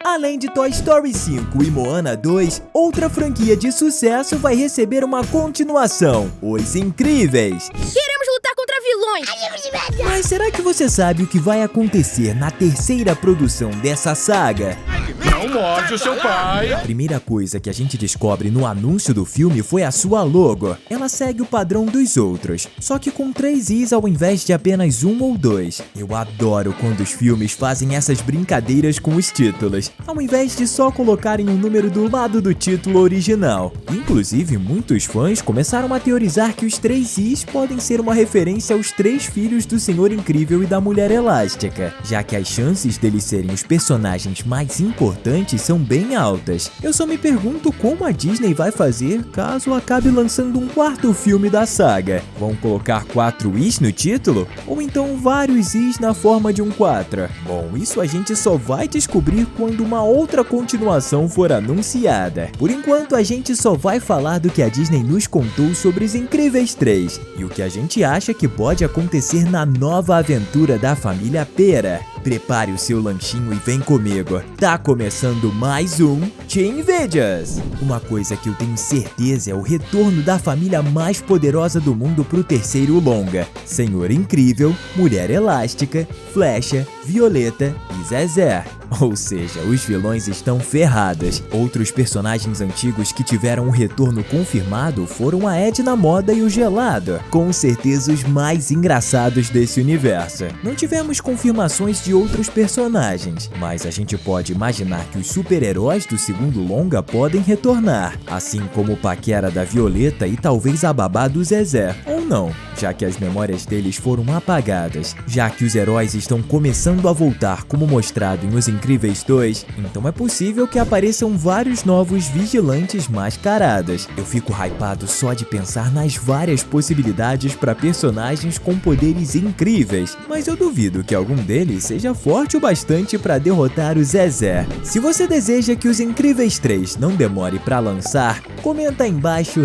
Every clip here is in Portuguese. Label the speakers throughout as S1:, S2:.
S1: Além de Toy Story 5 e Moana 2, outra franquia de sucesso vai receber uma continuação, Os Incríveis.
S2: Queremos lutar contra vilões!
S1: Mas será que você sabe o que vai acontecer na terceira produção dessa saga?
S3: Não morde o seu pai!
S1: A primeira coisa que a gente descobre no anúncio do filme foi a sua logo. Ela segue o padrão dos outros, só que com 3 Is ao invés de apenas 1 ou 2. Eu adoro quando os filmes fazem essas brincadeiras com os títulos, ao invés de só colocarem um número do lado do título original. Inclusive, muitos fãs começaram a teorizar que os 3 Is podem ser uma referência aos 3 filhos do Senhor Incrível e da Mulher Elástica, já que as chances deles serem os personagens mais importantes são bem altas. Eu só me pergunto como a Disney vai fazer caso acabe lançando um quarto filme da saga. Vão colocar 4 Is no título? Ou então vários Is na forma de um 4? Bom, isso a gente só vai descobrir quando uma outra continuação for anunciada. Por enquanto, a gente só vai falar do que a Disney nos contou sobre Os Incríveis 3 e o que a gente acha que pode acontecer na nova aventura da família Pera. Prepare o seu lanchinho e vem comigo. Tá começando mais um Teen Videos. Uma coisa que eu tenho certeza é o retorno da família mais poderosa do mundo pro terceiro longa. Senhor Incrível, Mulher Elástica, Flecha, Violeta e Zezé. Ou seja, os vilões estão ferrados. Outros personagens antigos que tiveram um retorno confirmado foram a Edna Moda e o Gelado, com certeza os mais engraçados desse universo. Não tivemos confirmações de outros personagens, mas a gente pode imaginar que os super-heróis do segundo longa podem retornar, assim como o paquera da Violeta e talvez a babá do Zezé, ou não, já que as memórias deles foram apagadas. Já que os heróis estão começando a voltar como mostrado em Os Incríveis 2, então é possível que apareçam vários novos vigilantes mascarados. Eu fico hypado só de pensar nas várias possibilidades para personagens com poderes incríveis, mas eu duvido que algum deles seja forte o bastante para derrotar o Zezé. Se você deseja que Os Incríveis 3 não demore para lançar, comenta aí embaixo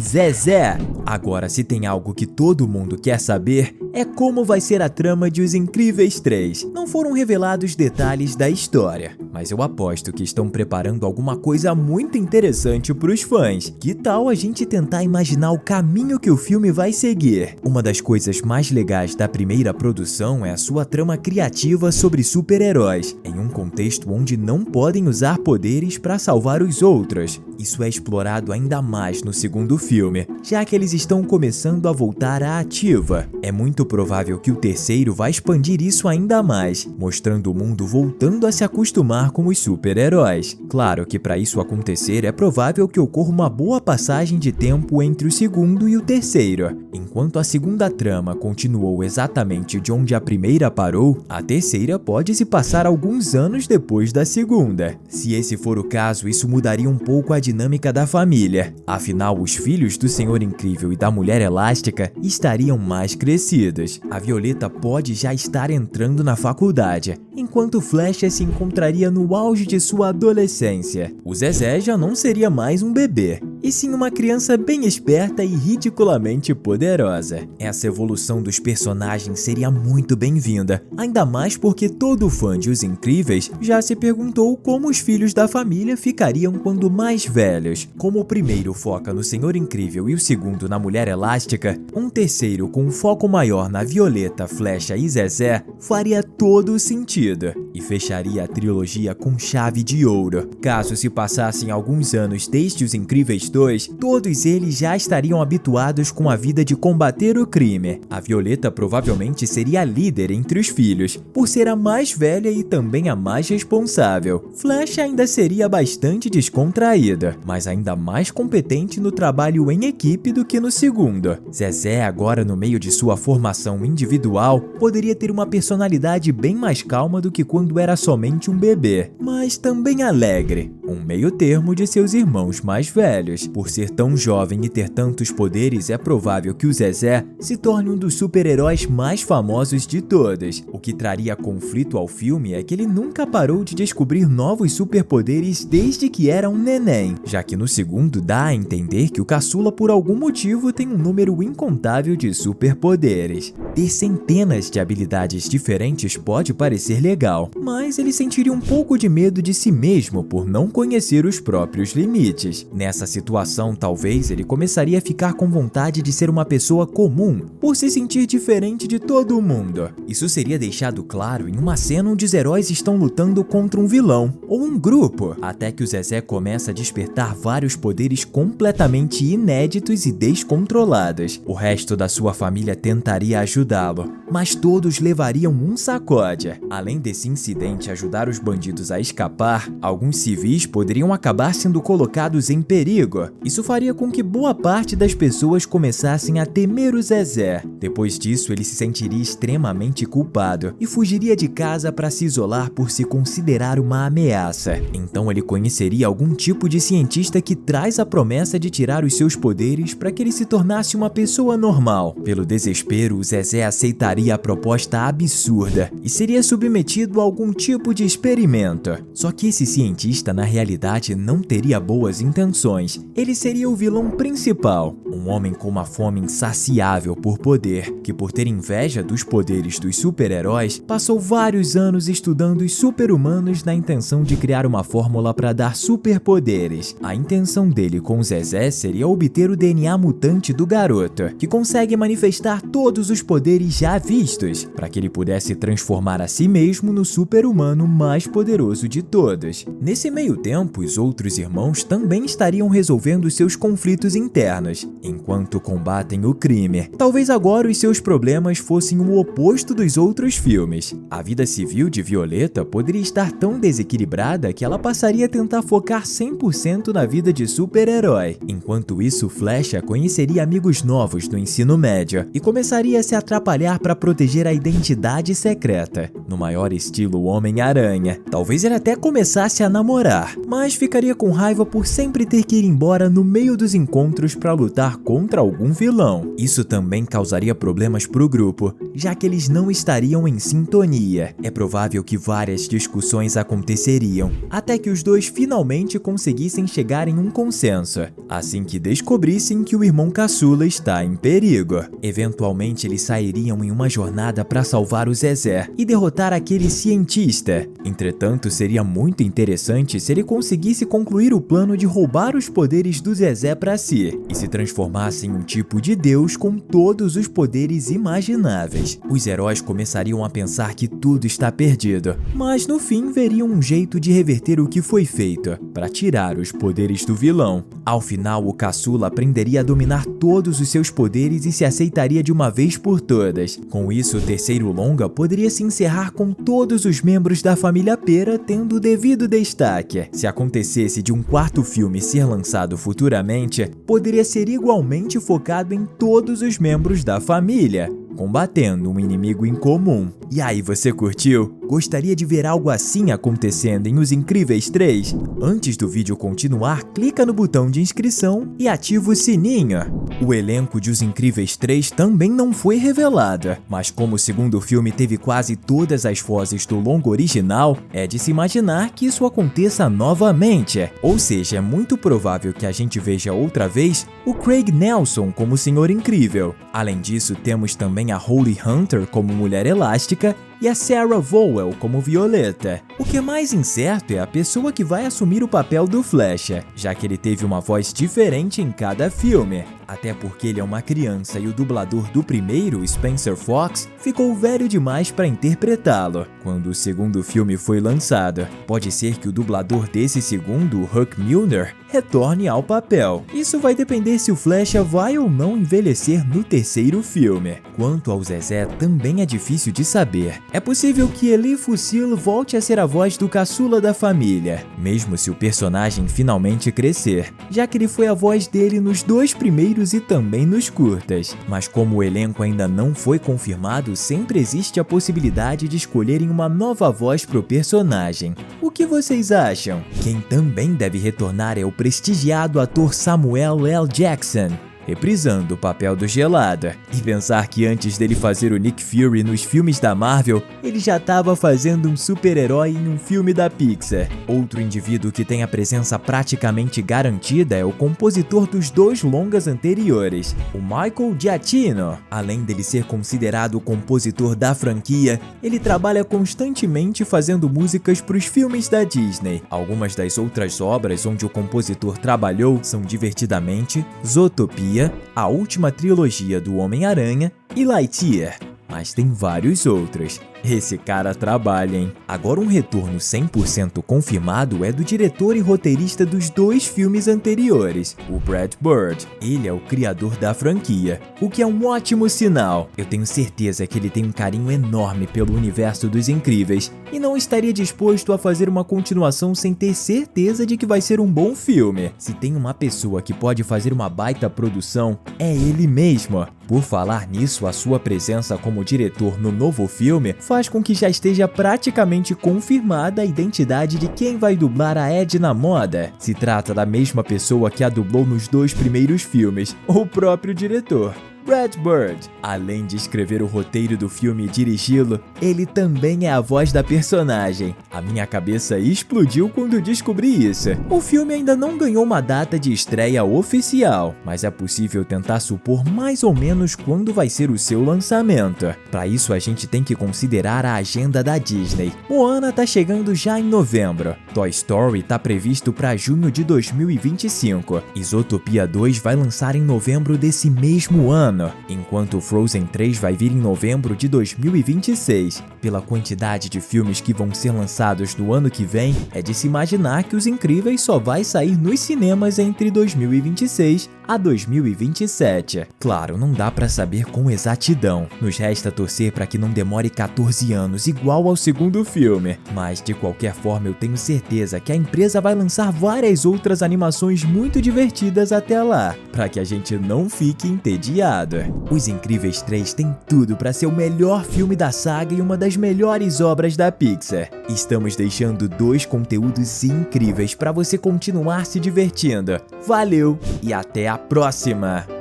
S1: #Zezé. Agora, se tem algo que todo mundo quer saber, é como vai ser a trama de Os Incríveis 3. Não foram revelados detalhes da história, mas eu aposto que estão preparando alguma coisa muito interessante para os fãs. Que tal a gente tentar imaginar o caminho que o filme vai seguir? Uma das coisas mais legais da primeira produção é a sua trama criativa sobre super-heróis, em um contexto onde não podem usar poderes para salvar os outros. Isso é explorado ainda mais no segundo filme, já que eles estão começando a voltar à ativa. É muito provável que o terceiro vai expandir isso ainda mais, mostrando o mundo voltando a se acostumar com os super-heróis. Claro que para isso acontecer é provável que ocorra uma boa passagem de tempo entre o segundo e o terceiro. Enquanto a segunda trama continuou exatamente de onde a primeira parou, a terceira pode se passar alguns anos depois da segunda. Se esse for o caso, isso mudaria um pouco a dinâmica da família. Afinal, os filhos do Senhor Incrível e da Mulher Elástica estariam mais crescidos. A Violeta pode já estar entrando na faculdade, enquanto Flecha se encontraria no auge de sua adolescência. O Zezé já não seria mais um bebê, e sim uma criança bem esperta e ridiculamente poderosa. Essa evolução dos personagens seria muito bem-vinda, ainda mais porque todo fã de Os Incríveis já se perguntou como os filhos da família ficariam quando mais velhos. Como o primeiro foca no Senhor Incrível e o segundo na Mulher Elástica, um terceiro com um foco maior na Violeta, Flecha e Zezé faria todo o sentido, e fecharia a trilogia com chave de ouro. Caso se passassem alguns anos desde Os Incríveis 2, todos eles já estariam habituados com a vida de combater o crime. A Violeta provavelmente seria a líder entre os filhos, por ser a mais velha e também a mais responsável. Flecha ainda seria bastante descontraída, mas ainda mais competente no trabalho em equipe do que no segundo. Zezé, agora no meio de sua formação individual, poderia ter uma personalidade bem mais calma do que quando era somente um bebê, mas também alegre, um meio termo de seus irmãos mais velhos. Por ser tão jovem e ter tantos poderes, é provável que o Zezé se torne um dos super-heróis mais famosos de todos. O que traria conflito ao filme é que ele nunca parou de descobrir novos superpoderes desde que era um neném, já que no segundo dá a entender que o caçula por algum motivo tem um número incontável de superpoderes. Ter centenas de habilidades diferentes pode parecer legal, mas ele sentiria um pouco de medo de si mesmo por não conhecer os próprios limites. Nessa situação, talvez ele começaria a ficar com vontade de ser uma pessoa comum, por se sentir diferente de todo mundo. Isso seria deixado claro em uma cena onde os heróis estão lutando contra um vilão, ou um grupo, até que o Zezé começa a despertar vários poderes completamente inéditos e descontrolados. O resto da sua família tentaria ajudá-lo, mas todos levariam um sacode. Além desse incidente ajudar os bandidos a escapar, alguns civis poderiam acabar sendo colocados em perigo. Isso faria com que boa parte das pessoas começassem a temer o Zezé. Depois disso, ele se sentiria extremamente culpado e fugiria de casa para se isolar por se considerar uma ameaça. Então ele conheceria algum tipo de cientista que traz a promessa de tirar os seus poderes para que ele se tornasse uma pessoa normal. Pelo desespero, o Zezé aceitaria a proposta absurda e seria submetido a algum tipo de experimento. Só que esse cientista na realidade não teria boas intenções. Ele seria o vilão principal, um homem com uma fome insaciável por poder, que por ter inveja dos poderes dos super-heróis, passou vários anos estudando os super-humanos na intenção de criar uma fórmula para dar superpoderes. A intenção dele com Zezé seria obter o DNA mutante do garoto, que consegue manifestar todos os poderes já vistos, para que ele pudesse transformar a si mesmo no super-humano mais poderoso de todos. Nesse meio tempo, os outros irmãos também estariam resolvendo seus conflitos internos, enquanto combatem o crime. Talvez agora os seus problemas fossem o oposto dos outros filmes. A vida civil de Violeta poderia estar tão desequilibrada que ela passaria a tentar focar 100% na vida de super-herói. Enquanto isso, Flecha conheceria amigos novos no ensino médio e começaria a se atrapalhar para proteger a identidade secreta, no maior estilo Homem-Aranha. Talvez ele até começasse a namorar, mas ficaria com raiva por sempre ter que ir embora no meio dos encontros para lutar contra algum vilão. Isso também causaria problemas pro grupo, já que eles não estariam em sintonia. É provável que várias discussões aconteceriam, até que os dois finalmente conseguissem chegar em um consenso, assim que descobrissem que o irmão caçula está em perigo. Eventualmente eles sairiam em uma jornada para salvar o Zezé e derrotar aquele cientista. Entretanto, seria muito interessante se ele conseguisse concluir o plano de roubar os poderes do Zezé para si e se transformasse em um tipo de deus com todos os poderes imagináveis. Os heróis começariam a pensar que tudo está perdido, mas no fim veriam um jeito de reverter o que foi feito, para tirar os poderes do vilão. Ao final, o caçula aprenderia a dominar todos os seus poderes e se aceitaria de uma vez por todas. Com isso, o terceiro longa poderia se encerrar com todos os membros da família Pera tendo o devido destaque. Se acontecesse de um quarto filme ser lançado futuramente, poderia ser igualmente focado em todos os membros da família, combatendo um inimigo em comum. E aí, você curtiu? Gostaria de ver algo assim acontecendo em Os Incríveis 3? Antes do vídeo continuar, clica no botão de inscrição e ativa o sininho. O elenco de Os Incríveis 3 também não foi revelado, mas como o segundo filme teve quase todas as vozes do longo original, é de se imaginar que isso aconteça novamente. Ou seja, é muito provável que a gente veja outra vez o Craig Nelson como Senhor Incrível. Além disso, temos também a Holly Hunter como Mulher Elástica e a Sarah Vowell como Violeta. O que é mais incerto é a pessoa que vai assumir o papel do Flecha, já que ele teve uma voz diferente em cada filme. Até porque ele é uma criança e o dublador do primeiro, Spencer Fox, ficou velho demais para interpretá-lo quando o segundo filme foi lançado. Pode ser que o dublador desse segundo, Huck Milner, retorne ao papel. Isso vai depender se o Flecha vai ou não envelhecer no terceiro filme. Quanto ao Zezé, também é difícil de saber. É possível que Eli Fusil volte a ser a voz do caçula da família, mesmo se o personagem finalmente crescer, já que ele foi a voz dele nos dois primeiros e também nos curtas. Mas como o elenco ainda não foi confirmado, sempre existe a possibilidade de escolherem uma nova voz pro personagem. O que vocês acham? Quem também deve retornar é o prestigiado ator Samuel L. Jackson. reprisando o papel do Gelada. E pensar que antes dele fazer o Nick Fury nos filmes da Marvel, ele já estava fazendo um super-herói em um filme da Pixar. Outro indivíduo que tem a presença praticamente garantida é o compositor dos 2 longas anteriores, o Michael Giacchino. Além dele ser considerado o compositor da franquia, ele trabalha constantemente fazendo músicas para os filmes da Disney. Algumas das outras obras onde o compositor trabalhou são Divertidamente, Zootopia, a última trilogia do Homem-Aranha e Lightyear. Mas tem vários outros. Esse cara trabalha, hein? Agora um retorno 100% confirmado é do diretor e roteirista dos 2 filmes anteriores, o Brad Bird. Ele é o criador da franquia, o que é um ótimo sinal. Eu tenho certeza que ele tem um carinho enorme pelo universo dos Incríveis e não estaria disposto a fazer uma continuação sem ter certeza de que vai ser um bom filme. Se tem uma pessoa que pode fazer uma baita produção, é ele mesmo. Por falar nisso, a sua presença como diretor no novo filme faz com que já esteja praticamente confirmada a identidade de quem vai dublar a Edna Moda. Se trata da mesma pessoa que a dublou nos 2 primeiros filmes, o próprio diretor, Brad Bird. Além de escrever o roteiro do filme e dirigi-lo, ele também é a voz da personagem. A minha cabeça explodiu quando descobri isso. O filme ainda não ganhou uma data de estreia oficial, mas é possível tentar supor mais ou menos quando vai ser o seu lançamento. Para isso, a gente tem que considerar a agenda da Disney. Moana tá chegando já em novembro. Toy Story tá previsto para junho de 2025. Zootopia 2 vai lançar em novembro desse mesmo ano, enquanto Frozen 3 vai vir em novembro de 2026. Pela quantidade de filmes que vão ser lançados no ano que vem, é de se imaginar que Os Incríveis só vai sair nos cinemas entre 2026 a 2027. Claro, não dá pra saber com exatidão. Nos resta torcer para que não demore 14 anos igual ao segundo filme. Mas de qualquer forma, eu tenho certeza que a empresa vai lançar várias outras animações muito divertidas até lá, para que a gente não fique entediado. Os Incríveis 3 tem tudo para ser o melhor filme da saga e uma das melhores obras da Pixar. Estamos deixando 2 conteúdos incríveis para você continuar se divertindo. Valeu e até a próxima!